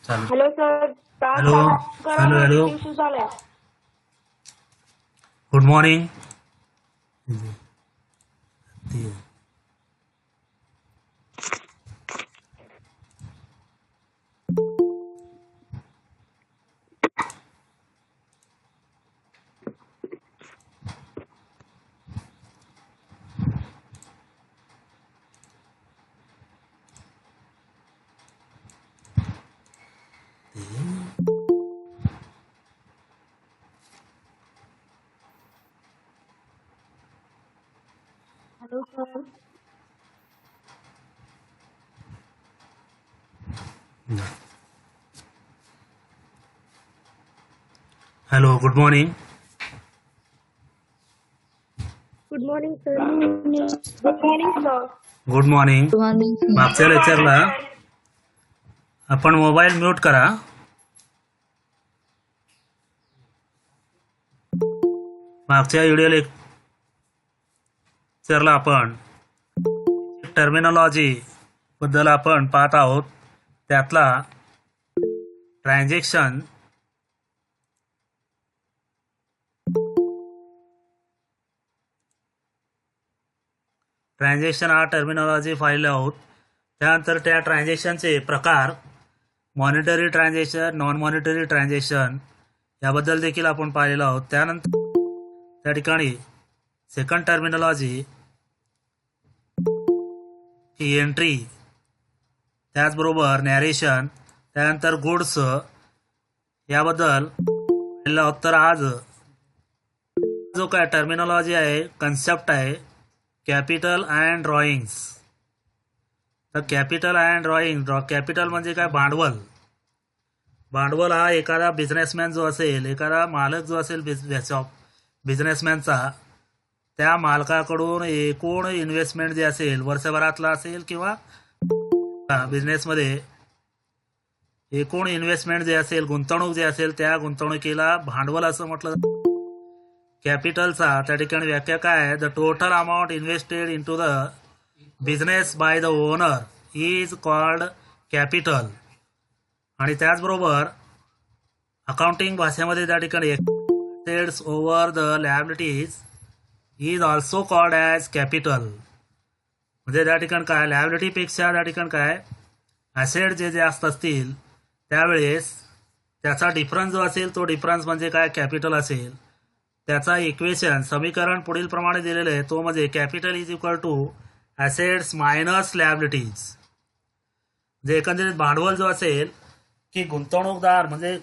चालू. Hello sir, hello hello hello issue झालाय. Good morning. Hello sir. Hello good morning. Good morning sir. Good morning sir. Good morning. मागच्या लेक्चरला आपण mobile mute करा. मागच्या video लेक्चरला आपण टर्मिनॉलॉजी बद्दल आपण पाहत आहोत. त्यातला ट्रान्झॅक्शन हा टर्मिनॉलॉजी पाहिले आहोत. त्यानंतर त्या ट्रान्झॅक्शनचे प्रकार monetary transaction, non monetary transaction याबद्दल देखील आपण पाहिलेलो आहोत. त्यानंतर त्या ठिकाणी सेकंड टर्मिनॉलॉजी ही एंट्री, त्याचबरोबर नॅरेशन, त्यानंतर गुड्स याबद्दल पाहिलेलो आहोत. तर आज जो काय टर्मिनॉलॉजी आहे, कन्सेप्ट आहे कॅपिटल अँड ड्रॉइंग्स. तर कॅपिटल अँड ड्रॉइंग, कॅपिटल म्हणजे काय? भांडवल. भांडवल हा एखादा बिझनेसमॅन जो असेल, एखादा मालक जो असेल बिझनेसमॅनचा, त्या मालकाकडून एकूण इन्व्हेस्टमेंट जे असेल, वर्षभरातला असेल किंवा बिझनेसमध्ये एकूण इन्व्हेस्टमेंट जे असेल, गुंतवणूक जे असेल, त्या गुंतवणुकीला भांडवल असं म्हटलं जातं. कॅपिटलचा त्या ठिकाणी व्याख्या काय आहे? The total amount invested into the business by the owner is called capital. आणि त्याचबरोबर अकाउंटिंग भाषेमध्ये त्या ठिकाणी assets over the liabilities is also called as capital. म्हणजे त्या ठिकाणी काय, लायबिलिटीपेक्षा त्या ठिकाणी काय, ॲसेट जे जास्त असतील त्यावेळेस त्याचा डिफरन्स जो असेल, तो डिफरन्स म्हणजे काय, कॅपिटल असेल. त्याचा इक्वेशन, समीकरण पुढील प्रमाणे दिलेलं आहे. तो म्हणजे capital is equal to assets minus liabilities. म्हणजे एकंदरीत भांडवल जो असेल की गुंतवणूकदार म्हणजे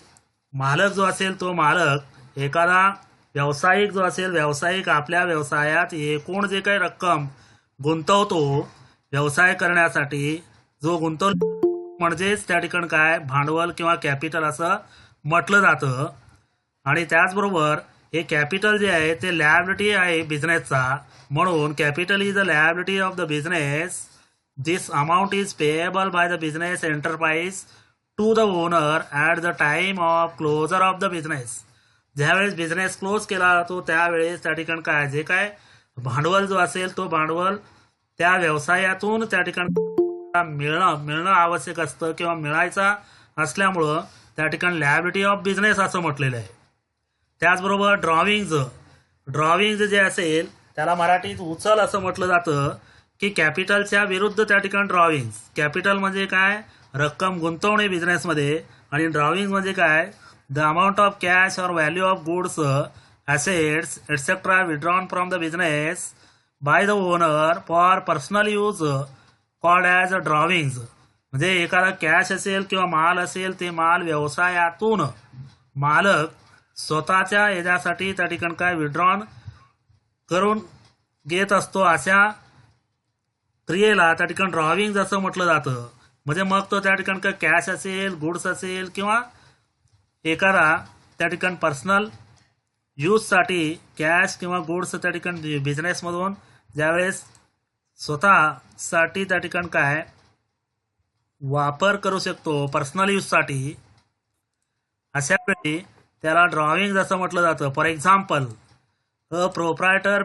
मालक जो असेल, तो मालक एखादा व्यावसायिक जो असेल, व्यावसायिक आपल्या व्यवसायात एकूण जे काही रक्कम गुंतवतो व्यवसाय करण्यासाठी, जो गुंतवणूक म्हणजेच त्या ठिकाणी काय, भांडवल किंवा कॅपिटल असं म्हटलं जातं. आणि त्याचबरोबर हे कॅपिटल जे आहे ते लायबिलिटी आहे बिझनेसचा, म्हणून capital is a liability of the business. This amount is payable by the business enterprise to the owner at the time of closure of the business. ज्यावेळेस बिझनेस क्लोज केला जातो त्यावेळेस त्या ठिकाणी काय, जे काय भांडवल जो असेल, तो भांडवल त्या व्यवसायातून त्या ठिकाणी मिळणं आवश्यक असतं किंवा मिळायचा असल्यामुळं त्या ठिकाणी लायबिलिटी ऑफ बिझनेस असं म्हटलेलं आहे. त्याचबरोबर ड्रॉविंग जे असेल त्याला मराठीत उचल असं म्हटलं जातं की कॅपिटलच्या विरुद्ध त्या ठिकाणी ड्रॉविंग. कॅपिटल म्हणजे काय, रक्कम गुंतवणे बिझनेसमध्ये, आणि ड्रॉविंग म्हणजे काय, the amount of cash or value of goods, assets etcetera withdrawn from the business by the owner for personal use called as a drawings. म्हणजे एखादा कॅश असेल किंवा माल असेल, ते माल व्यवसायातून मालक स्वतःच्या याच्यासाठी त्या ठिकाणी काय विड्रॉन करून घेत असतो, अशा क्रियेला त्या ठिकाणी ड्रॉविंग असं म्हटलं जातं. म्हणजे मग तो त्या ठिकाणी काय कॅश असेल, गुड्स असेल किंवा एखादा त्या ठिकाणी पर्सनल यूजसाठी कॅश किंवा गुड्स त्या ठिकाणी बिझनेसमधून ज्यावेळेस स्वतःसाठी त्या ठिकाणी काय वापर करू शकतो पर्सनल यूजसाठी, अशा वेळी त्याला ड्रॉविंग असं म्हटलं जातं. For example, a proprietor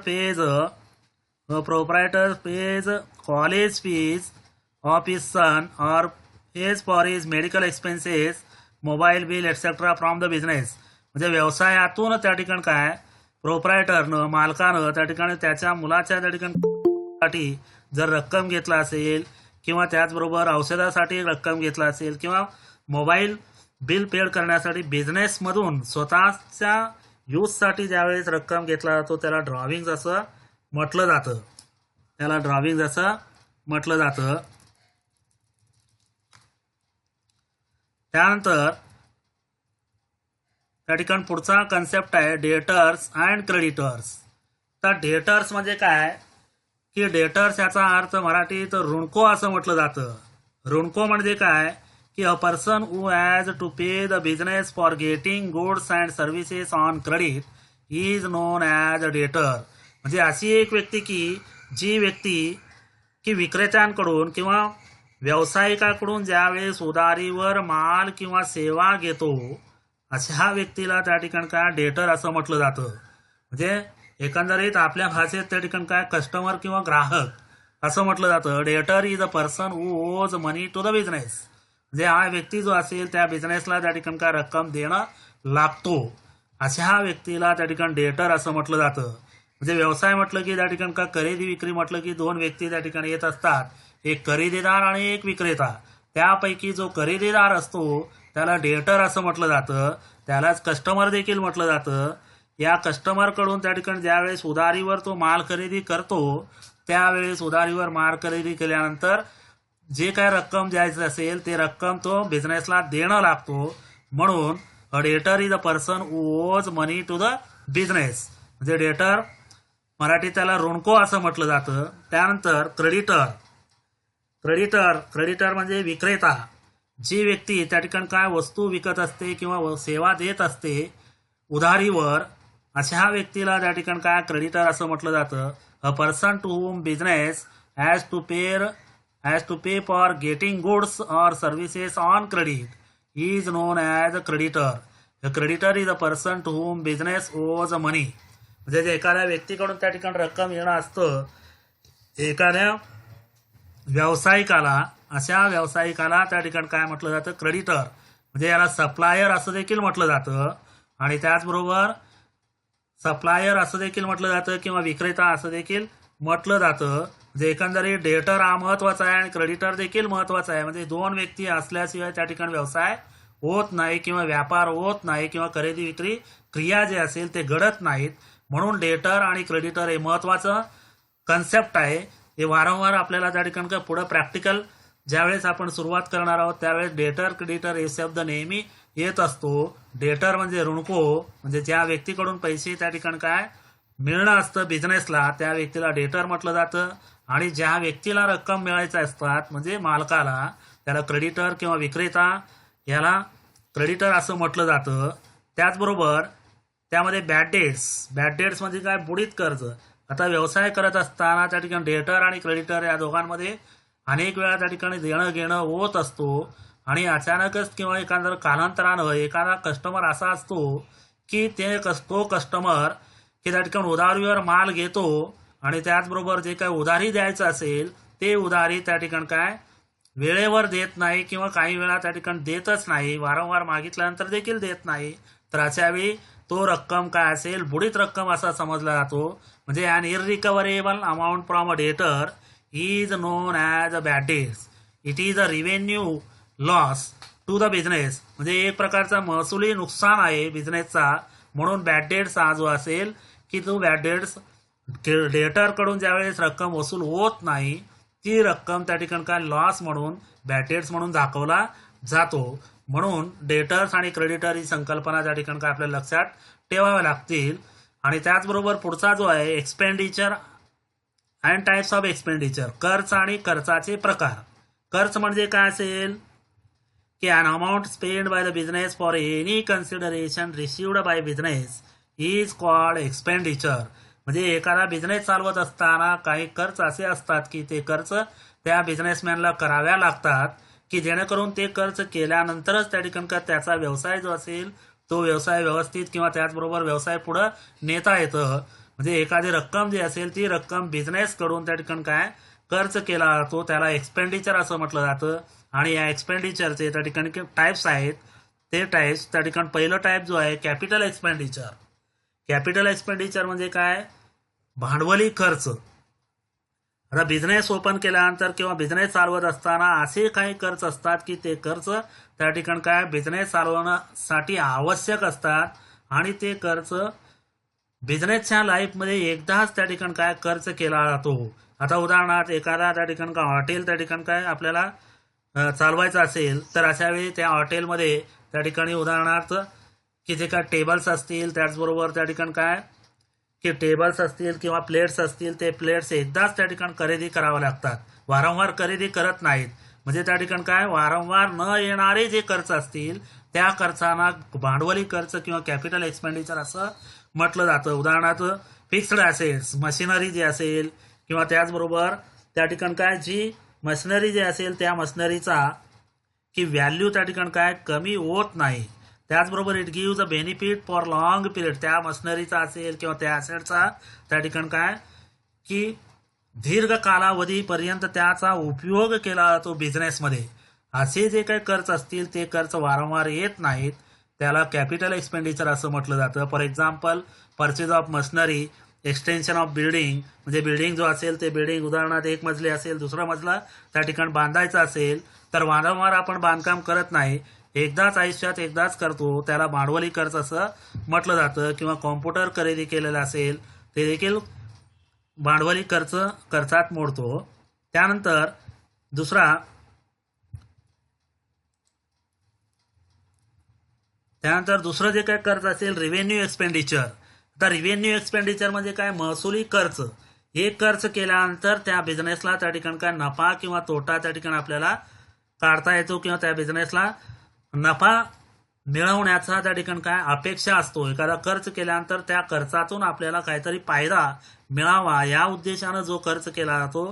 page college fees of his son और pays for his medical expenses mobile bill etcetera from the business, म्हणजे व्यवसायातून त्या ठिकाणी काय प्रोप्रायटरनं मालकानं त्या ठिकाणी त्याच्या मुलाच्या त्या ठिकाणी जर रक्कम घेतला असेल किंवा त्याचबरोबर औषधासाठी रक्कम घेतला असेल किंवा मोबाईल बिल पेड करण्यासाठी बिझनेसमधून स्वतःच्या यूजसाठी ज्यावेळेस रक्कम घेतला जातो त्याला ड्रॉविंग असं म्हटलं जातं. त्याला ड्रॉविंग असं म्हटलं जातं. त्यानंतर त्या ठिकाणी पुढचा कन्सेप्ट आहे डेटर्स अँड क्रेडिटर्स. तर डेटर्स म्हणजे काय की डेटर्स याचा अर्थ मराठीत ऋणको असं म्हटलं जातं. ऋणको म्हणजे काय की a person who has to pay the business for getting goods and services on credit is known as a debtor. म्हणजे अशी एक व्यक्ती जी व्यक्ती की विक्रेत्यांकडून किंवा व्यावसायिकाकडून ज्यावेळेस उधारीवर माल किंवा सेवा घेतो अशा व्यक्तीला त्या ठिकाणी काय डेटर असं म्हटलं जातं. म्हणजे एकंदरीत आपल्या भाषेत त्या ठिकाणी काय कस्टमर किंवा ग्राहक असं म्हटलं जातं. डेटर इज अ पर्सन हू ओज मनी टू द बिझनेस. म्हणजे हा व्यक्ती जो असेल त्या बिझनेसला त्या ठिकाणी काय रक्कम देणं लागतो अशा व्यक्तीला त्या ठिकाणी डेटर असं म्हटलं जातं. म्हणजे व्यवसाय म्हटलं की त्या ठिकाणी काय खरेदी विक्री म्हटलं की दोन व्यक्ती त्या ठिकाणी येत असतात, एक खरेदीदार आणि एक विक्रेता. त्यापैकी जो खरेदीदार असतो त्याला डेटर असं म्हटलं जातं. त्यालाच कस्टमर देखील म्हटलं जातं. या कस्टमरकडून त्या ठिकाणी ज्यावेळेस उधारीवर तो माल खरेदी करतो त्यावेळेस उधारीवर माल खरेदी केल्यानंतर जे काय रक्कम द्यायची असेल ते रक्कम तो बिझनेसला देणं लागतो. म्हणून अ डेटर इज अ पर्सन हू ओज मनी टू द बिझनेस. म्हणजे डेटर मराठीत त्याला ऋणको असं म्हटलं जातं. त्यानंतर क्रेडिटर म्हणजे विक्रेता. जी व्यक्ती त्या ठिकाणी काय वस्तू विकत असते किंवा सेवा देत असते उधारीवर अशा व्यक्तीला त्या ठिकाणी काय क्रेडिटर असं म्हटलं जातं. A person to whom business has to pay for getting goods or services on credit is known as a creditor. The creditor is a person to whom business owes a मनी. म्हणजे जे एखाद्या व्यक्तीकडून त्या ठिकाणी रक्कम येणं असतं एखाद्या व्यावसायिकाला, अशा व्यावसायिकाला त्या ठिकाणी काय म्हटलं जातं क्रेडिटर. म्हणजे याला सप्लायर असं देखील म्हटलं जातं आणि त्याचबरोबर सप्लायर असं देखील म्हटलं जातं किंवा विक्रेता असं देखील म्हटलं जातं. म्हणजे एकंदरीत डेटर हा महत्वाचा आहे आणि क्रेडिटर देखील महत्वाचा आहे. म्हणजे दोन व्यक्ती असल्याशिवाय त्या ठिकाणी व्यवसाय होत नाही किंवा व्यापार होत नाही किंवा खरेदी विक्री क्रिया जे असेल ते घडत नाहीत. म्हणून डेटर आणि क्रेडिटर हे महत्वाचं कन्सेप्ट आहे. हे वारंवार आपल्याला त्या ठिकाणी काय पुढे प्रॅक्टिकल ज्यावेळेस आपण सुरुवात करणार आहोत त्यावेळेस डेटर क्रेडिटर हे शब्द नेहमी येत असतो. डेटर म्हणजे ऋणको, म्हणजे ज्या व्यक्तीकडून पैसे त्या ठिकाणी काय मिळणं असतं बिझनेसला त्या व्यक्तीला डेटर म्हटलं जातं आणि ज्या व्यक्तीला रक्कम मिळायच्या असतात म्हणजे मालकाला त्याला क्रेडिटर किंवा विक्रेता याला क्रेडिटर असं म्हटलं जातं. त्याचबरोबर त्यामध्ये बॅड डेट्स म्हणजे काय बुडीत कर्ज. आता व्यवसाय करत असताना त्या ठिकाणी डेटर आणि क्रेडिटर या दोघांमध्ये अनेक वेळा त्या ठिकाणी देणं घेणं होत असतो आणि अचानकच किंवा एखादं कालांतरानं एखादा कस्टमर असा असतो की तो कस्टमर की त्या ठिकाणी उधारीवर माल घेतो आणि त्याचबरोबर जे काही उधारी द्यायचं असेल ते उधारी त्या ठिकाणी काय वेळेवर देत नाही किंवा काही वेळा त्या ठिकाणी देतच नाही, वारंवार मागितल्यानंतर देखील देत नाही. तर अशावेळी तो रक्कम काय असेल बुडीत रक्कम असा समजला जातो. म्हणजे अन इररिकव्हरेबल amount from a debtor is known as a bad debts. It is a revenue loss to the business. म्हणजे एक प्रकारचा महसुली नुकसान आहे बिझनेसचा. म्हणून बॅड डेट्स हा जो असेल की तो बॅड डेट्स डेटरकडून ज्यावेळेस रक्कम वसूल होत नाही ती रक्कम त्या ठिकाणी काय लॉस म्हणून बॅड डेट्स म्हणून दाखवला जातो. म्हणून डेटर्स आणि क्रेडिटर ही संकल्पना त्या ठिकाणी काय आपल्याला लक्षात ठेवाव्या लागतील. आणि त्याचबरोबर पुढचा जो आहे expenditure and types of expenditure, खर्च आणि खर्चाचे प्रकार. खर्च म्हणजे काय असेल की an amount spend by the business for any consideration received by business is called expenditure. म्हणजे एखादा बिझनेस चालवत असताना काही खर्च असे असतात की ते खर्च त्या बिझनेसमॅनला कराव्या लागतात की जेणेकरून ते खर्च केल्यानंतरच त्या ठिकाणी त्याचा व्यवसाय जो असेल तो व्यवसाय व्यवस्थित किंवा त्याचबरोबर व्यवसाय पुढे नेता येतं. म्हणजे एखादी रक्कम जी असेल ती रक्कम बिझनेसकडून त्या ठिकाणी काय खर्च केला जातो त्याला एक्सपेंडिचर असं म्हटलं जातं. आणि या एक्सपेंडिचरचे त्या ठिकाणी टाइप्स आहेत. ते टाईप्स त्या ठिकाणी पहिलं टाईप जो आहे कॅपिटल एक्सपेंडिचर. कॅपिटल एक्सपेंडिचर म्हणजे काय? भांडवली खर्च. आता बिझनेस ओपन केल्यानंतर किंवा बिझनेस चालवत असताना असे काही खर्च असतात की ते खर्च त्या ठिकाणी काय बिझनेस चालवण्यासाठी आवश्यक असतात आणि ते खर्च बिझनेसच्या लाईफमध्ये एकदाच त्या ठिकाणी काय खर्च केला जातो. आता उदाहरणार्थ एखादा त्या ठिकाणी काय हॉटेल त्या ठिकाणी काय आपल्याला चालवायचं असेल तर अशा वेळी त्या हॉटेलमध्ये त्या ठिकाणी उदाहरणार्थ की जे काय टेबल्स असतील त्याचबरोबर त्या ठिकाणी काय की टेबल्स असतील किंवा प्लेट्स असतील ते प्लेट्स एकदाच त्या ठिकाणी खरेदी करावे लागतात. वारंवार खरेदी करत नाहीत. म्हणजे त्या ठिकाणी काय वारंवार न येणारे जे खर्च असतील त्या खर्चांना भांडवली खर्च किंवा कॅपिटल एक्सपेंडिचर असं म्हटलं जातं. उदाहरणार्थ फिक्स्ड ॲसेट्स मशिनरी जी असेल किंवा त्याचबरोबर त्या ठिकाणी काय जी मशिनरी जी असेल त्या मशिनरीचा की व्हॅल्यू त्या ठिकाणी काय कमी होत नाही. त्याचबरोबर it gives a benefit for long period. त्या मशिनरीचा असेल किंवा त्या ॲसेटचा त्या ठिकाणी काय की दीर्घ कालावधीपर्यंत त्याचा उपयोग केला जातो बिझनेसमध्ये. असे जे काही खर्च असतील ते खर्च वारंवार येत नाहीत त्याला कॅपिटल एक्सपेंडिचर असं म्हटलं जातं. For example purchase of machinery, extension of building म्हणजे बिल्डिंग जो असेल ते बिल्डिंग उदाहरणार्थ एक मजली असेल दुसरा मजला त्या ठिकाणी बांधायचा असेल तर वारंवार आपण बांधकाम करत नाही, एकदाच आयुष्यात एकदाच करतो त्याला भांडवली खर्च असं म्हटलं जातं. किंवा कॉम्प्युटर खरेदी केलेला असेल ते देखील भांडवली खर्चात मोडतो. त्यानंतर दुसरं जे काय खर्च असेल रिव्हेन्यू एक्सपेंडिचर. आता रिव्हेन्यू एक्सपेंडिचर म्हणजे काय महसुली खर्च. हे खर्च केल्यानंतर त्या बिझनेसला त्या ठिकाणी काय नफा किंवा तोटा त्या ठिकाणी आपल्याला काढता येतो किंवा त्या बिझनेसला नफा मिळवण्याचा त्या ठिकाणी काय अपेक्षा असतो. एखादा खर्च केल्यानंतर त्या खर्चातून आपल्याला काहीतरी फायदा मिळावा या उद्देशानं जो खर्च केला जातो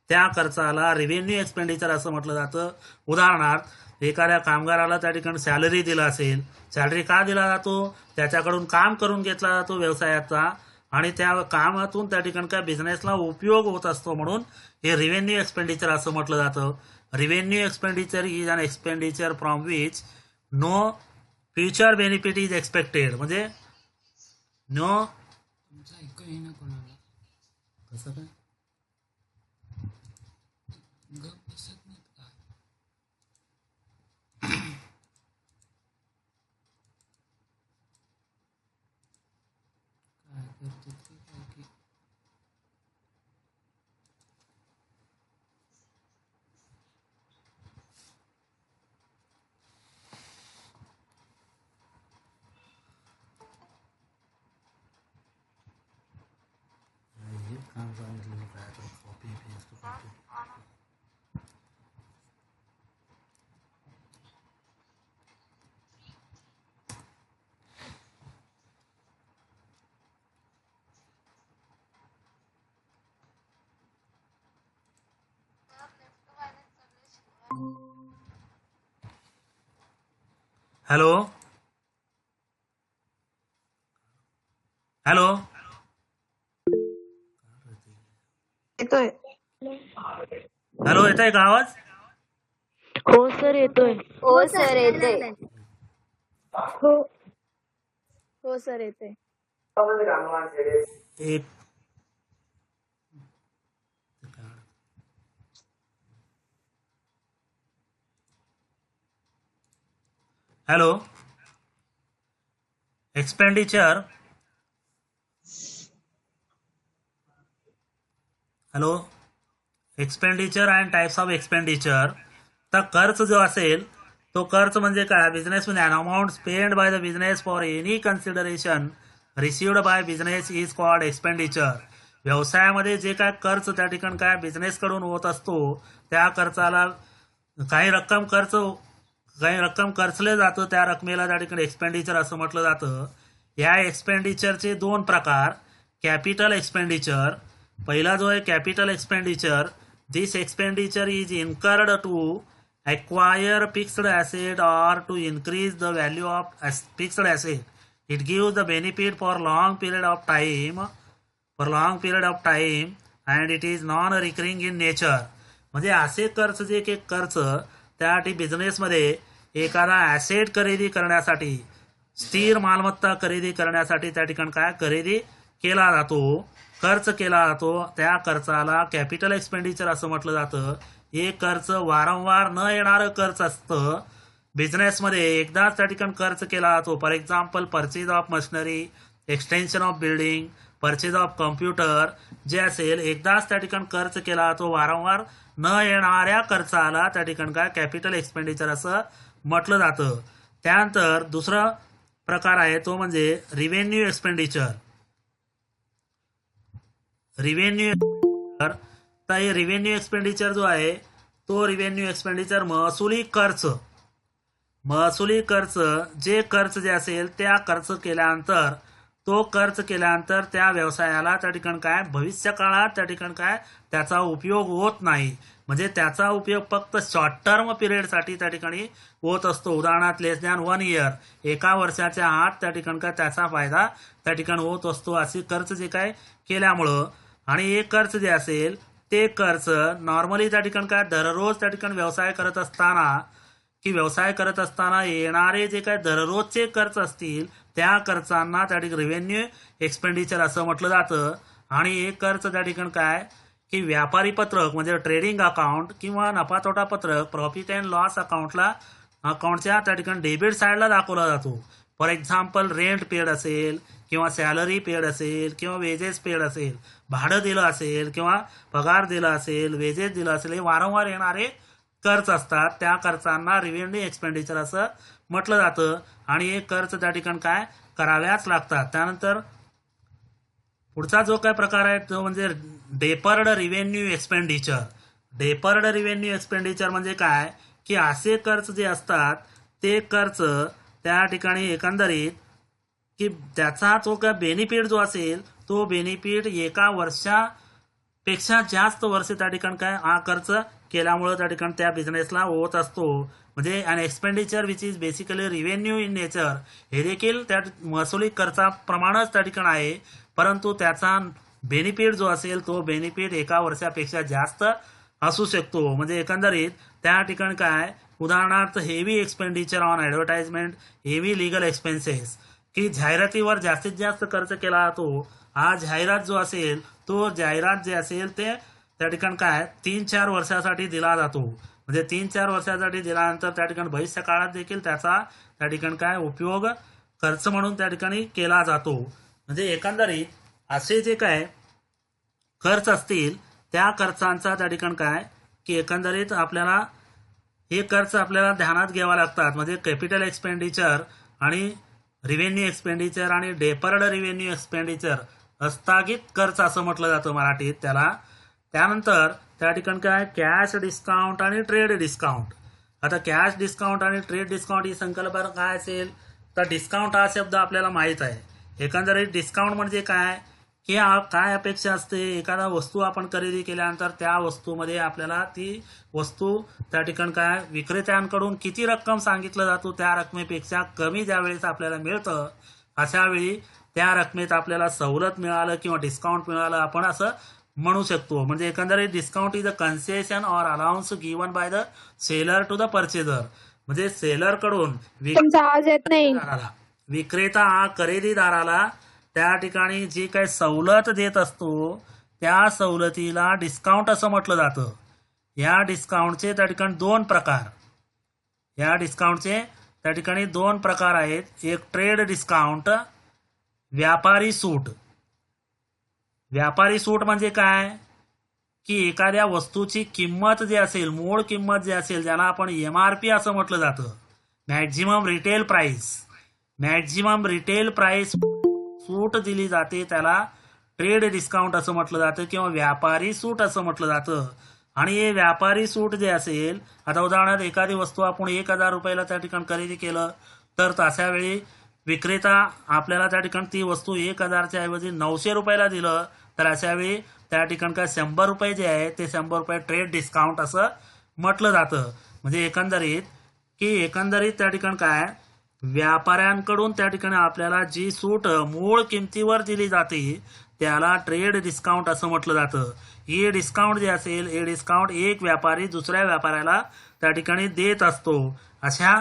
त्या खर्चाला रिव्हेन्यू एक्सपेंडिचर असं म्हटलं जातं. उदाहरणार्थ एखाद्या कामगाराला त्या ठिकाणी सॅलरी दिला असेल, सॅलरी का दिला जातो? त्याच्याकडून काम करून घेतला जातो व्यवसायाचा आणि त्या कामातून त्या ठिकाणी काय बिझनेसला उपयोग होत असतो म्हणून हे रिव्हेन्यू एक्सपेंडिचर असं म्हटलं जातं. Revenue expenditure is an expenditure from which no future benefit is expected. म्हणजे नो कसं काय हॅलो हॅलो येतोय. हॅलो येत आहे का आवाज? हो सर येतोय. हो सर येते. हो हो सर येते. एक hello expenditure hello expenditure and types of expenditure. तर खर्च जो असेल तो खर्च म्हणजे काय? बिझनेसमध्ये an amount spend by the business for any consideration received by business is called expenditure. व्यवसायामध्ये जे काय खर्च त्या ठिकाणी काय बिझनेसकडून होत असतो त्या खर्चाला काही रक्कम खर्चले जातं त्या रकमेला त्या ठिकाणी एक्सपेंडिचर असं म्हटलं जातं. या एक्सपेंडिचरचे दोन प्रकार. कॅपिटल एक्सपेंडिचर पहिला जो आहे capital expenditure. This expenditure is incurred to acquire fixed asset or to increase the value of fixed asset. It gives the benefit for long period of time and it is non-recurring in nature. म्हणजे असे खर्च जे की खर्च त्यासाठी बिझनेसमध्ये एखादा asset खरेदी करण्यासाठी, स्थिर मालमत्ता खरेदी करण्यासाठी त्या ठिकाणी काय खरेदी केला जातो, खर्च केला जातो, त्या खर्चाला कॅपिटल एक्सपेंडिचर असं म्हटलं जातं. हे खर्च वारंवार न येणारं खर्च असतं. बिझनेसमध्ये एकदाच त्या ठिकाणी खर्च केला जातो. For example purchase of machinery, extension of building, purchase of computer जे असेल एकदाच त्या ठिकाणी खर्च केला जातो. वारंवार न येणाऱ्या खर्चाला त्या ठिकाणी काय कॅपिटल एक्सपेंडिचर असं म्हटलं जातं. त्यानंतर दुसरा प्रकार आहे तो म्हणजे रिव्हेन्यू एक्सपेंडिचर. रिव्हेन्यू तर हे रिव्हेन्यू एक्सपेंडिचर जो आहे तो रिव्हेन्यू एक्सपेंडिचर महसुली खर्च. महसुली खर्च जे असेल त्या खर्च केल्यानंतर त्या व्यवसायाला त्या ठिकाणी काय भविष्य काळात त्या ठिकाणी काय त्याचा उपयोग होत नाही. म्हणजे त्याचा उपयोग फक्त शॉर्ट टर्म पिरियडसाठी त्या ठिकाणी होत असतो. उदाहरणार्थ लेस दॅन 1 इयर, एका वर्षाच्या आत त्या ठिकाणी काय त्याचा फायदा त्या ठिकाणी होत असतो. असे खर्च जे काय केल्यामुळं आणि हे खर्च जे असेल ते खर्च नॉर्मली त्या ठिकाणी काय दररोज त्या ठिकाणी व्यवसाय करत असताना येणारे जे काय दररोजचे खर्च असतील त्या खर्चांना त्या ठिकाणी रिव्हेन्यू एक्सपेंडिचर असं म्हटलं जातं. आणि हे खर्च त्या ठिकाणी काय की व्यापारी पत्रक म्हणजे ट्रेडिंग अकाउंट किंवा नफा तोटा पत्रक प्रॉफिट अँड लॉस अकाउंटच्या त्या ठिकाणी डेबिट साईडला दाखवला जातो. फॉर एक्झाम्पल रेंट पेड असेल किंवा सॅलरी पेड असेल किंवा वेजेस पेड असेल, भाडं दिलं असेल किंवा पगार दिला असेल, वेजेस दिलं असेल, हे वारंवार येणारे खर्च असतात. त्या खर्चांना रिव्हेन्यू एक्सपेंडिचर असं म्हटलं जातं. आणि हे खर्च त्या ठिकाणी काय कराव्याच लागतात. त्यानंतर पुढचा जो काय प्रकार आहे तो म्हणजे डेपर्ड रिव्हेन्यू एक्सपेंडिचर. डेपर्ड रिव्हेन्यू एक्सपेंडिचर म्हणजे काय की असे खर्च जे असतात ते खर्च त्या ठिकाणी एकंदरीत की त्याचा जो काय बेनिफिट जो असेल तो बेनिफिट एका वर्षापेक्षा जास्त वर्ष त्या ठिकाणी काय हा खर्च केल्यामुळे त्या ठिकाणी त्या बिझनेसला होत असतो. म्हणजे an expenditure which is basically revenue in nature, हे देखील त्या महसुली खर्चाप्रमाणेच त्या ठिकाणी आहे, परंतु त्याचा बेनिफिट जो असेल तो बेनिफिट एका वर्षापेक्षा जास्त असू शकतो. म्हणजे एकंदरीत त्या ठिकाणी काय उदाहरणार्थ heavy expenditure on advertisement, heavy legal expenses, की जाहिरातीवर जास्तीत जास्त खर्च केला जातो. हा जाहिरात जो असेल तो जाहिरात जे असेल ते त्या ठिकाणी काय 3-4 वर्षासाठी दिला जातो. म्हणजे 3-4 वर्षासाठी दिल्यानंतर त्या ठिकाणी भविष्य काळात देखील त्याचा त्या ठिकाणी काय उपयोग खर्च म्हणून त्या ठिकाणी केला जातो. म्हणजे एकंदरीत असे जे काय खर्च असतील त्या खर्चांचा त्या ठिकाणी काय की एकंदरीत आपल्याला हे खर्च आपल्याला ध्यानात घ्यावा लागतात. म्हणजे कॅपिटल एक्सपेंडिचर आणि रिव्हेन्यू एक्सपेंडिचर आणि डेपर्ड रिव्हेन्यू एक्सपेंडिचर, अस्थगित खर्च असं म्हटलं जातं मराठीत त्याला. त्यानंतर त्या ठिकाणी काय कॅश डिस्काउंट आणि ट्रेड डिस्काउंट. आता कॅश डिस्काउंट आणि ट्रेड डिस्काउंट ही संकल्पना काय असेल तर डिस्काउंट हा शब्द आपल्याला माहीत आहे. एकंदरीत डिस्काउंट म्हणजे काय की काय अपेक्षा असते, एखादा वस्तू आपण खरेदी केल्यानंतर त्या वस्तूमध्ये आपल्याला ती वस्तू त्या ठिकाणी काय विक्रेत्यांकडून किती रक्कम सांगितलं जातो त्या रकमेपेक्षा कमी ज्यावेळेस आपल्याला मिळतं अशा वेळी त्या रकमेत आपल्याला सवलत मिळालं किंवा डिस्काउंट मिळालं आपण असं म्हणू शकतो. म्हणजे एकंदरीत discount is a concession or allowance given by the seller to the purchaser. म्हणजे सेलर कडून तुमचा आवाज येत नाही. विक्रेता हा खरेदीदाराला त्या ठिकाणी जी काही सवलत देत असतो त्या सवलतीला डिस्काउंट असं म्हटलं जातं. या डिस्काउंटचे त्या ठिकाणी दोन प्रकार आहेत. एक ट्रेड डिस्काउंट, व्यापारी सूट. व्यापारी सूट म्हणजे काय की एखाद्या वस्तूची किंमत जी असेल, मूळ किंमत जी असेल, ज्याला आपण MRP असं म्हटलं जातं, मॅक्झिमम रिटेल प्राइस सूट दिली जाते त्याला ट्रेड डिस्काउंट असं म्हटलं जातं किंवा व्यापारी सूट असं म्हटलं जातं. आणि हे व्यापारी सूट जे असेल, आता उदाहरणार्थ एखादी वस्तू आपण 1,000 रुपयाला त्या ठिकाणी खरेदी केलं तर तशा वेळी विक्रेता आपल्याला त्या ठिकाणी ती वस्तू 1,000च्या ऐवजी 900 रुपयाला दिलं तर अशा वेळी त्या ठिकाणी काय 100 रुपये जे आहे ते 100 रुपये ट्रेड डिस्काउंट असं म्हटलं जातं. म्हणजे एकंदरीत त्या ठिकाणी काय व्यापाऱ्यांकडून त्या ठिकाणी आपल्याला जी सूट मूळ किमतीवर दिली जाते त्याला ट्रेड डिस्काउंट असं म्हटलं जातं. हे डिस्काउंट जे असेल हे डिस्काउंट एक व्यापारी दुसऱ्या व्यापाऱ्याला त्या ठिकाणी देत असतो. अशा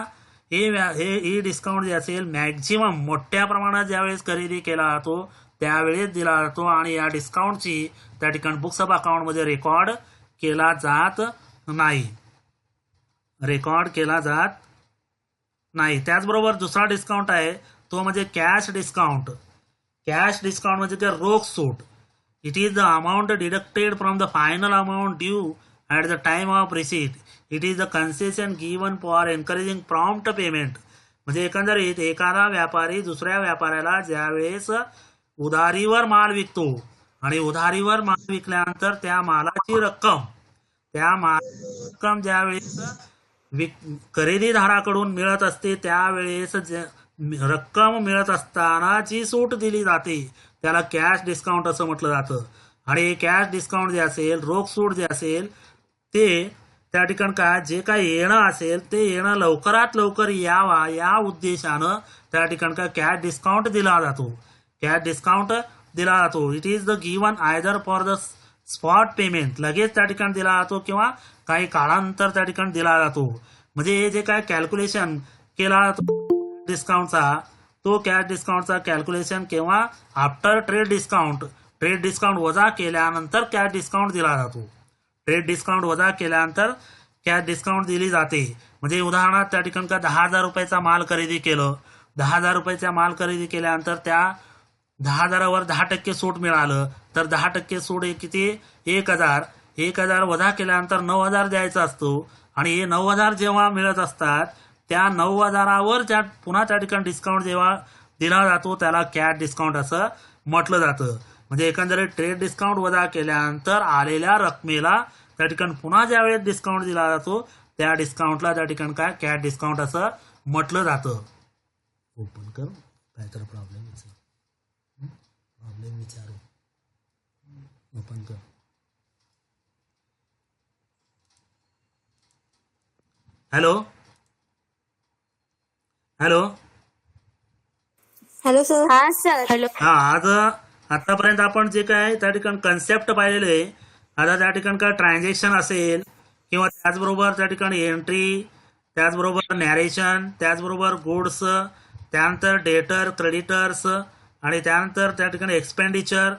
हे डिस्काउंट जे असेल मॅक्झिमम मोठ्या प्रमाणात ज्यावेळेस खरेदी केला जातो त्यावेळेस दिला जातो आणि या डिस्काउंटची त्या ठिकाणी बुक्स ऑफ अकाउंटमध्ये रेकॉर्ड केला जात नाही. रेकॉर्ड केला जात नाही. त्याचबरोबर दुसरा डिस्काउंट आहे तो म्हणजे कॅश डिस्काउंट. कॅश डिस्काउंट म्हणजे काय रोख सूट. It is the amount deducted from the final amount due at the time of receipt. It is the concession given for encouraging prompt payment. म्हणजे एकंदरीत एखादा व्यापारी दुसऱ्या व्यापाऱ्याला ज्यावेळेस उधारीवर माल विकतो आणि उधारीवर माल विकल्यानंतर त्या मालाची रक्कम ज्यावेळेस खरेदीदाराकडून मिळत असते त्यावेळेस रक्कम मिळत असताना जी सूट दिली जाते त्याला कॅश डिस्काउंट असं म्हटलं जातं. आणि हे कॅश डिस्काउंट जे असेल रोख सूट जे असेल ते त्या ठिकाणी काय जे काही येणं असेल ते येणं लवकरात लवकर यावा या उद्देशानं त्या ठिकाणी काय कॅश डिस्काउंट दिला जातो. कॅश डिस्काउंट दिला जातो. It is the given either for the spot payment. लगेच त्या ठिकाणी दिला जातो किंवा काही काळानंतर त्या ठिकाणी दिला जातो. म्हणजे हे जे काय कॅल्क्युलेशन केला जातो डिस्काउंटचा तो कॅश डिस्काउंटचा कॅल्क्युलेशन किंवा आफ्टर ट्रेड डिस्काउंट वजा केल्यानंतर कॅश डिस्काउंट दिला जातो. ट्रेड डिस्काउंट वजा केल्यानंतर कॅश डिस्काउंट दिली जाते. म्हणजे उदाहरणार्थ त्या ठिकाणी का 10,000 रुपयाचा माल खरेदी केलं. 10,000 रुपयाचा माल खरेदी केल्यानंतर त्या 10,000वर 10% सूट मिळालं तर 10% सूट हे किती 1,000. 1,000 वजा केल्यानंतर 9,000 द्यायचा असतो आणि हे 9,000 जेव्हा मिळत असतात त्या 9,000वर पुन्हा त्या ठिकाणी डिस्काउंट जेव्हा दिला जातो त्याला कॅश डिस्काउंट असं म्हटलं जातं. म्हणजे एकंदरीत ट्रेड डिस्काउंट वजा केल्यानंतर आलेल्या रकमेला त्या ठिकाणी पुन्हा ज्यावेळेस डिस्काउंट दिला जातो त्या डिस्काउंटला त्या ठिकाणी काय कॅश डिस्काउंट असं म्हटलं जातं. ओपन कर काय तर प्रॉब्लेम विचारू. ओपन कर. Hello hello sir. हा सर. हॅलो. आज आतापर्यंत आपण जे काय त्या ठिकाणी कन्सेप्ट पाहिलेले आहे. आता त्या ठिकाणी काय ट्रान्झॅक्शन असेल किंवा त्याचबरोबर त्या ठिकाणी एंट्री त्याचबरोबर नॅरेशन त्याचबरोबर गुड्स त्यानंतर डेटर क्रेडिटर्स आणि त्यानंतर त्या ठिकाणी एक्सपेंडिचर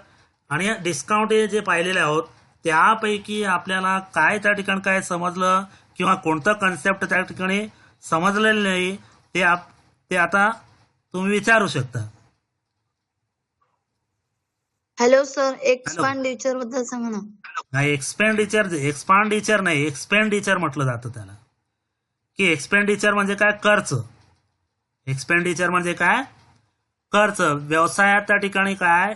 आणि डिस्काउंट हे जे पाहिलेले आहोत त्यापैकी आपल्याला काय त्या ठिकाणी काय समजलं किंवा कोणतं कन्सेप्ट त्या ठिकाणी समजलेलं नाही ते आता तुम्ही विचारू शकता. Hello sir. एक्सपांडिचर बद्दल सांगा ना. नाही एक्सपांडिचर नाही एक्सपेंडिचर म्हटलं जातं त्याला. की एक्सपेंडिचर म्हणजे काय खर्च. एक्सपेंडिचर म्हणजे काय खर्च. व्यवसायात त्या ठिकाणी काय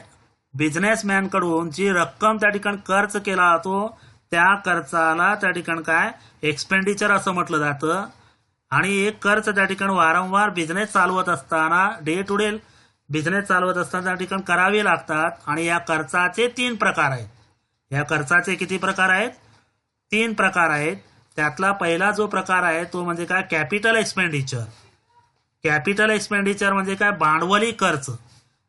बिझनेसमॅन कडून जी रक्कम त्या ठिकाणी खर्च केला जातो त्या खर्चाला त्या ठिकाणी काय एक्सपेंडिचर असं म्हटलं जातं. आणि एक खर्च त्या ठिकाणी वारंवार बिझनेस चालवत असताना डे टू डे बिझनेस चालवत असताना त्या ठिकाणी करावे लागतात. आणि या खर्चाचे 3 प्रकार आहेत. या खर्चाचे किती प्रकार आहेत 3 प्रकार आहेत. त्यातला पहिला जो प्रकार आहे तो म्हणजे काय कॅपिटल एक्सपेंडिचर. कॅपिटल एक्सपेंडिचर म्हणजे काय भांडवली खर्च.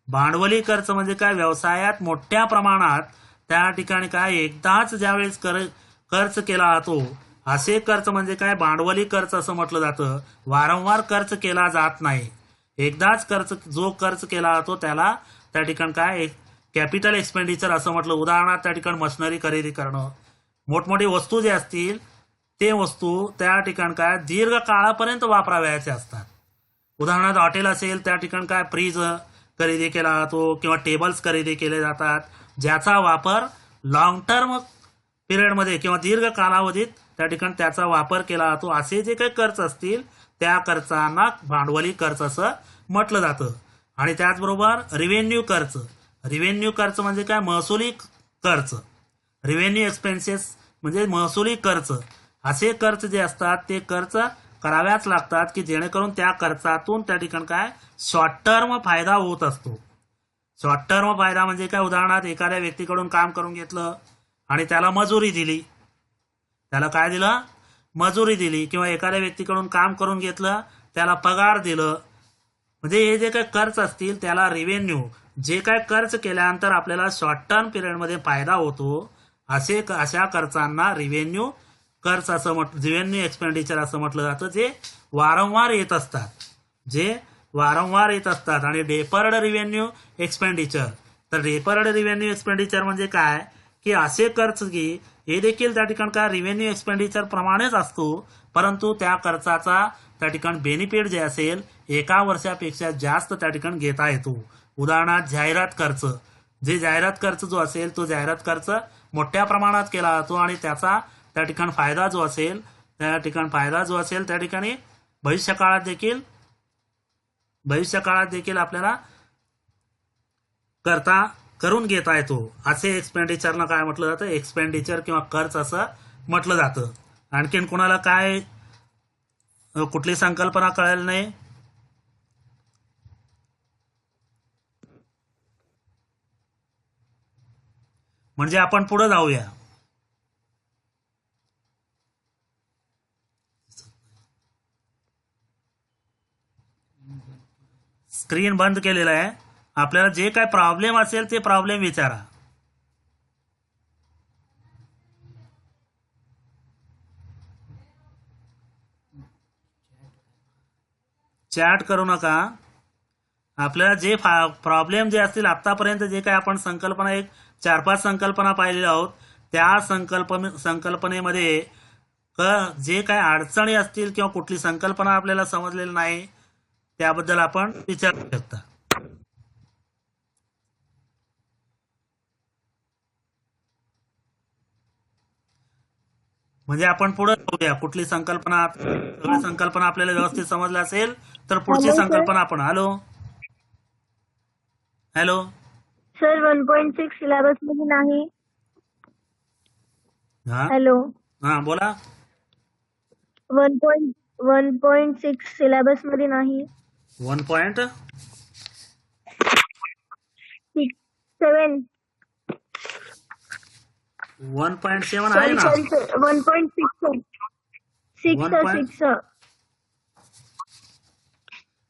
भांडवली खर्च म्हणजे काय व्यवसायात मोठ्या प्रमाणात त्या ठिकाणी काय एकदाच ज्यावेळेस खर्च केला जातो असे खर्च म्हणजे काय भांडवली खर्च असं म्हटलं जातं. वारंवार खर्च केला जात नाही. एकदाच जो खर्च केला जातो त्याला त्या ठिकाणी काय कॅपिटल एक्सपेंडिचर असं म्हटलं. उदाहरणार्थ त्या ठिकाणी मशिनरी खरेदी करणं मोठमोठी वस्तू जे असतील ते वस्तू त्या ठिकाणी काय दीर्घ काळापर्यंत वापरावयाचे असतात. उदाहरणार्थ हॉटेल असेल त्या ठिकाणी काय फ्रीज खरेदी केला जातो किंवा टेबल्स खरेदी केले जातात ज्याचा वापर लॉंग टर्म पिरियडमध्ये किंवा दीर्घ कालावधीत त्या ठिकाणी त्याचा वापर केला जातो. असे जे काही खर्च असतील त्या खर्चांना भांडवली खर्च असं म्हटलं जातं. आणि त्याचबरोबर रिव्हेन्यू खर्च. रिव्हेन्यू खर्च म्हणजे काय महसुली खर्च. रिव्हेन्यू एक्सपेन्सेस म्हणजे महसुली खर्च. असे खर्च जे असतात ते खर्च कराव्याच लागतात की जेणेकरून त्या खर्चातून त्या ठिकाणी काय शॉर्ट टर्म फायदा होत असतो. शॉर्ट टर्म फायदा म्हणजे काय उदाहरणार्थ एखाद्या व्यक्तीकडून काम करून घेतलं आणि त्याला मजुरी दिली. त्याला काय दिलं मजुरी दिली किंवा एखाद्या व्यक्तीकडून काम करून घेतलं त्याला पगार दिलं. म्हणजे हे जे काही खर्च असतील त्याला रिव्हेन्यू जे काय खर्च केल्यानंतर आपल्याला शॉर्ट टर्म पिरियडमध्ये फायदा होतो अशा खर्चांना रिव्हेन्यू खर्च असं रेव्हेन्यू एक्सपेंडिचर असं म्हटलं जातं, जे वारंवार येत असतात आणि डेफर्ड रेव्हेन्यू एक्सपेंडिचर. तर डेफर्ड रेव्हेन्यू एक्सपेंडिचर म्हणजे काय की असे खर्च की हे देखील त्या ठिकाणी काय रेव्हेन्यू एक्सपेंडिचर प्रमाणेच असतो, परंतु त्या खर्चाचा त्या ठिकाणी बेनिफिट जे असेल 1 वर्षापेक्षा जास्त त्या ठिकाणी घेता येतो. उदाहरणार्थ जाहिरात खर्च. जाहिरात खर्च जो असेल तो जाहिरात खर्च मोठ्या प्रमाणात केला जातो आणि त्याचा त्या ठिकाणी फायदा जो असेल त्या ठिकाणी भविष्यकाळात देखील आपल्याला करून घेता येतो. असे एक्सपेंडिचरला काय म्हटलं जातं, एक्सपेंडिचर किंवा खर्च असं म्हटलं जातं. आणखीन कोणाला काय कुठली संकल्पना कळेल नाही? म्हणजे आपण पुढे जाऊया. स्क्रीन बंद केलेलं आहे. आपल्याला जे काय प्रॉब्लेम असेल ते प्रॉब्लेम विचारा. चॅट करू नका. आपल्याला जे प्रॉब्लेम जे असतील आतापर्यंत जे काय आपण संकल्पना 4-5 संकल्पना पाहिलेल्या आहोत, त्या संकल्पनेमध्ये जे काय अडचणी असतील किंवा कुठली संकल्पना आपल्याला समजलेली नाही त्याबद्दल आपण विचारू शकता. म्हणजे आपण पुढे जाऊया. कुठली संकल्पना आपल्याला व्यवस्थित समजलं असेल तर पुढची Hello, sir. संकल्पना आपण हॅलो सर 1.6 सिलेबस मध्ये नाही. हा हॅलो. हा बोला. 1.6 सिलेबस मध्ये नाही. 1.7 7 1.7 आहे ना. 1.6 6 1.6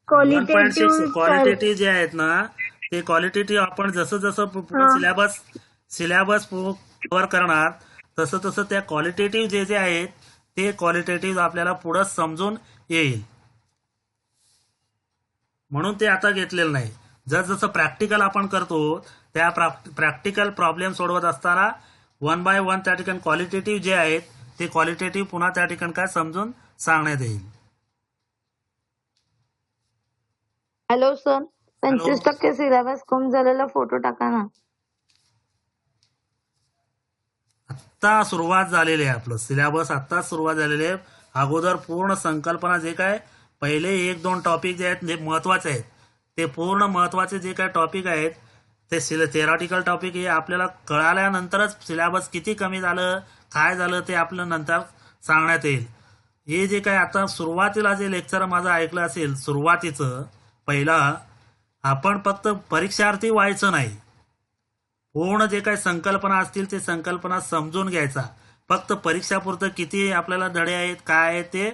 क्वालिटेटिव्ह जे आहेत ना, ते क्वालिटेटिव्ह आपण जसं सिलेबस कव्हर करणार तसं त्या क्वालिटेटिव्ह जे आहेत ते क्वालिटेटिव्ह आपल्याला पुढे समजून येईल, म्हणून ते आता घेतलेलं नाही. जसं प्रॅक्टिकल आपण करतो त्या प्रॅक्टिकल प्रॉब्लेम सोडवत असताना 1 by 1 त्या ठिकाणी क्वालिटेटिव्ह जे आहेत ते क्वालिटेटिव्ह पुन्हा त्या ठिकाणी काय समजून सांगण्यात येईल. हॅलो सर, 25% सिलेबस कम झालेला फोटो टाका ना. आत्ता सुरुवात झालेली आहे. आपलं सिलेबस आत्ताच सुरुवात झालेली आहे. अगोदर पूर्ण संकल्पना जे काय पहिले 1-2 टॉपिक जे आहेत जे महत्वाचे आहेत, ते पूर्ण महत्वाचे जे काय टॉपिक आहेत ते थेरॉटिकल टॉपिक हे आपल्याला कळाल्यानंतरच सिलेबस किती कमी झालं काय झालं ते आपलं नंतर सांगण्यात येईल. हे जे काय आता सुरुवातीला जे लेक्चर माझं ऐकलं असेल सुरुवातीचं पहिला, आपण फक्त परीक्षार्थी व्हायचं नाही, पूर्ण जे काही संकल्पना असतील ते संकल्पना समजून घ्यायचा. फक्त परीक्षापुरतं किती आपल्याला धडे आहेत काय आहे ते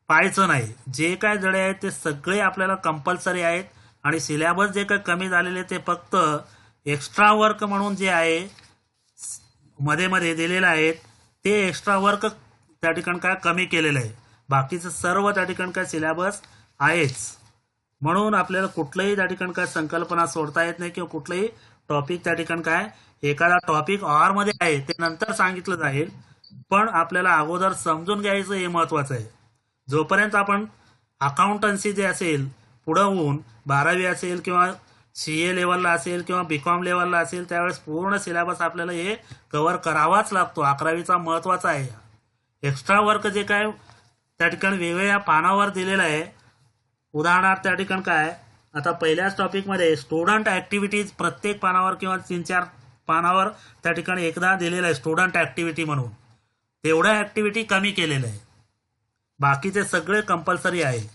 पाहायचं नाही. जे काय धडे आहेत ते सगळे आपल्याला कंपल्सरी आहेत आणि सिलेबस जे काही कमी झालेले ते फक्त एक्स्ट्रा वर्क म्हणून जे आहे मध्ये दिलेलं आहे ते एक्स्ट्रा वर्क त्या ठिकाणी काय कमी केलेलं आहे. बाकीचं सर्व त्या ठिकाणी काय सिलेबस आहेच. म्हणून आपल्याला कुठलंही त्या ठिकाणी काय संकल्पना सोडता येत नाही किंवा कुठलंही टॉपिक त्या ठिकाणी काय एखादा टॉपिक ऑर मध्ये आहे ते नंतर सांगितलं जाईल, पण आपल्याला अगोदर समजून घ्यायचं हे महत्वाचं आहे. जोपर्यंत आपण अकाउंटन्सी जे असेल पुढे होऊन 12वी असेल किंवा CA लेवलला असेल किंवा BCom लेवलला असेल त्यावेळेस पूर्ण सिलेबस आपल्याला हे कव्हर करावाच लागतो. 11वीचा महत्वाचा आहे. एक्स्ट्रा वर्क जे काय त्या ठिकाणी वेगवेगळ्या पानावर दिलेलं आहे. उदाहरणार्थ त्या ठिकाणी काय आता पहिल्याच टॉपिकमध्ये स्टुडंट ऍक्टिव्हिटीज प्रत्येक पानावर किंवा 3-4 पानावर त्या ठिकाणी एकदा दिलेलं आहे स्टुडंट ऍक्टिव्हिटी म्हणून. तेवढ्या ऍक्टिव्हिटी कमी केलेल्या आहे, बाकीचे सगळे कंपल्सरी आहे.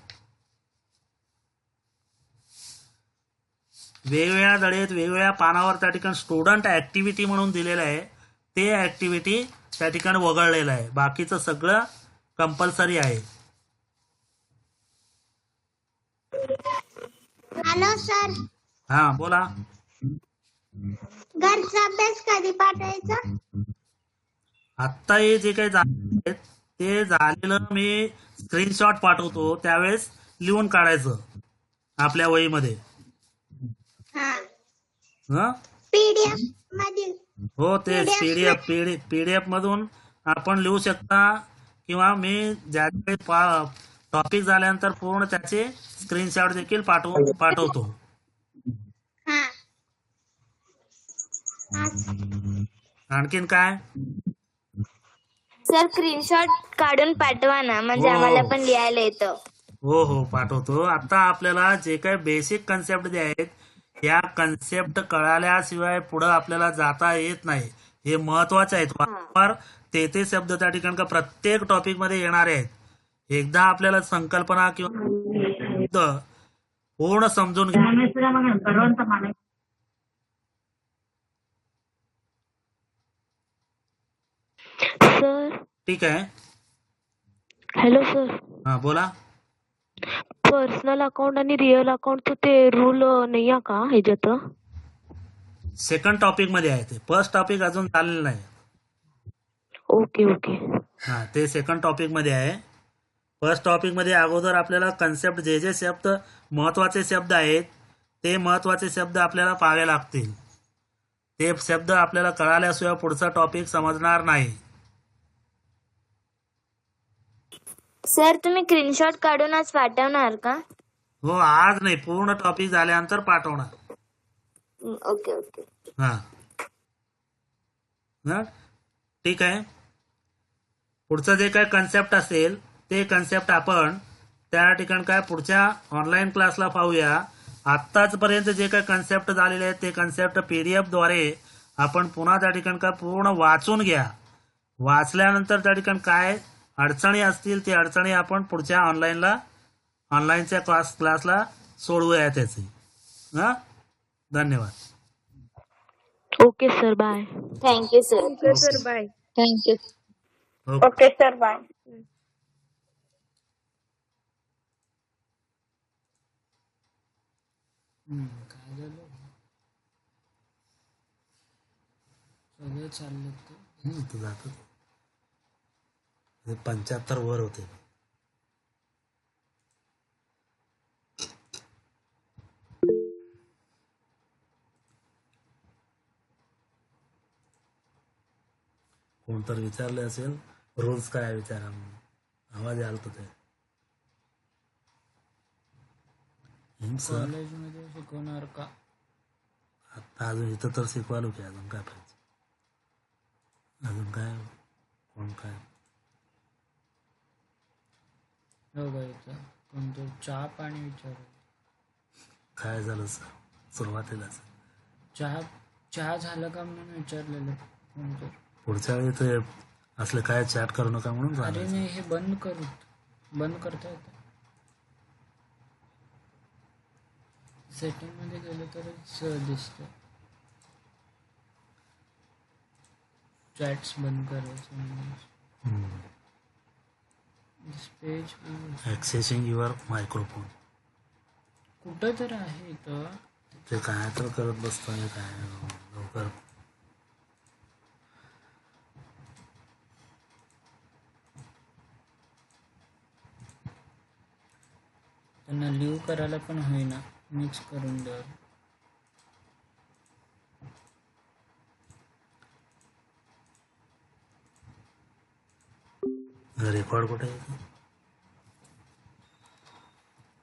वेगवेगळ्या धडेत वेगवेगळ्या पानावर त्या ठिकाणी स्टुडंट ऍक्टिव्हिटी म्हणून दिलेलं आहे, ते ऍक्टिव्हिटी त्या ठिकाणी वगळलेलं आहे. बाकीचं सगळं कंपल्सरी आहे. हॅलो सर, हा बोला. घरचा अभ्यास कधी पाठवायचा? आत्ता हे जे काही झाले ते झालेलं मी स्क्रीनशॉट पाठवतो, त्यावेळेस लिहून काढायचं आपल्या वहीमध्ये. हं? पीडीएफ मधील हो, तेच पीडीएफ मधून आपण लिहू शकता, किंवा मी ज्या टॉपिक झाल्यानंतर पूर्ण त्याचे स्क्रीनशॉट देखील पाठवतो. आणखीन काय? सर स्क्रीनशॉट काढून पाठवा ना, म्हणजे हो. आम्हाला पण लिहायला येतं. हो हो, पाठवतो. आता आपल्याला जे काही बेसिक कन्सेप्ट जे आहेत, या कन्सेप्ट कळाल्याशिवाय पुढे आपल्याला जाता येत नाही. हे महत्वाचे आहेत. वारंवार ते शब्द त्या ठिकाणी का प्रत्येक टॉपिक मध्ये येणारे आहेत. एकदा आपल्याला संकल्पना किंवा शब्द पूर्ण समजून घ्या. सर ठीक आहे. हॅलो सर, हा, बोला. पर्सनल अकाउंट आणि रिअल अकाउंटचं ते रूल नाही आहे का ह्याच्यात? सेकंड टॉपिक मध्ये आहे ते. फर्स्ट टॉपिक अजून झालेलं नाही. Okay okay. हा, ते सेकंड टॉपिक मध्ये आहे. फर्स्ट टॉपिक मध्ये अगोदर आपल्याला कन्सेप्ट जे शब्द महत्वाचे शब्द आहेत, ते महत्वाचे शब्द आपल्याला पाहावे लागतील. ते शब्द आपल्याला कळाल्याशिवाय पुढचा टॉपिक समजणार नाही. सर तुम्ही स्क्रीनशॉट काढून आज पाठवणार का? हो, आज नाही, पूर्ण टॉपिक झाल्यानंतर पाठवणार. Okay okay. हा, ठीक आहे. पुढचं जे काय कन्सेप्ट असेल ते कन्सेप्ट आपण त्या ठिकाणी काय पुढच्या ऑनलाईन क्लासला पाहूया. आत्ताचपर्यंत जे काही कन्सेप्ट झालेले आहेत ते कन्सेप्ट पीडीएफ द्वारे आपण पुन्हा त्या ठिकाणी काय पूर्ण वाचून घ्या. वाचल्यानंतर त्या ठिकाणी काय अडचणी असतील ते अडचणी आपण पुढच्या ऑनलाईनच्या क्लासला सोडवूया त्याची. हा, धन्यवाद. Okay sir, bye. Thank you sir. Okay sir bye. Thank you. Okay sir bye. काय झालं सगळे चालले ते जात 75 वर होते. कोणतर विचारले असेल रूल्स काय विचारा म्हणून, आवाज आलत ते. सर कॉलेजमध्ये शिकवणार का? आता अजून इथं तर शिकवालो की, अजून काय पाहिजे? अजून काय? कोण काय? हो गायचं कोणतं चहा पाणी विचार. काय झालं सर सुरुवातीलाच? चहा झालं का म्हणून विचारलेलं कोणतं. पुढच्या वेळी ते असलं काय चॅट करू नका म्हणून अरे सांगायचं. नाही, हे बंद करता येतं. सेटिंग मध्ये गेलं तरच दिसतं. चॅट्स बंद करायचं. पेज ऍक्सेसिंग युअर मायक्रोफोन कुठं तर आहे इथं. ते काय तर करत बसतोय काय लवकर. त्यांना लिव्ह करायला पण होईना, मिक्स करून द्या. रेकॉर्ड कुठे आहे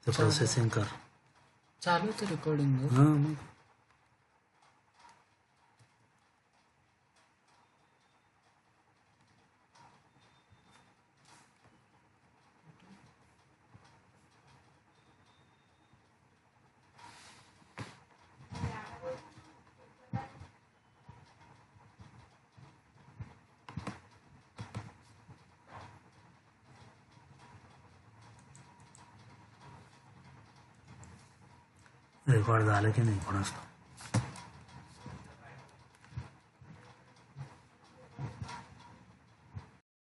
ते प्रोसेसिंग कर. चालू तर रेकॉर्डिंग. हा, मग रेकॉर्ड झालं की नाही कोणाच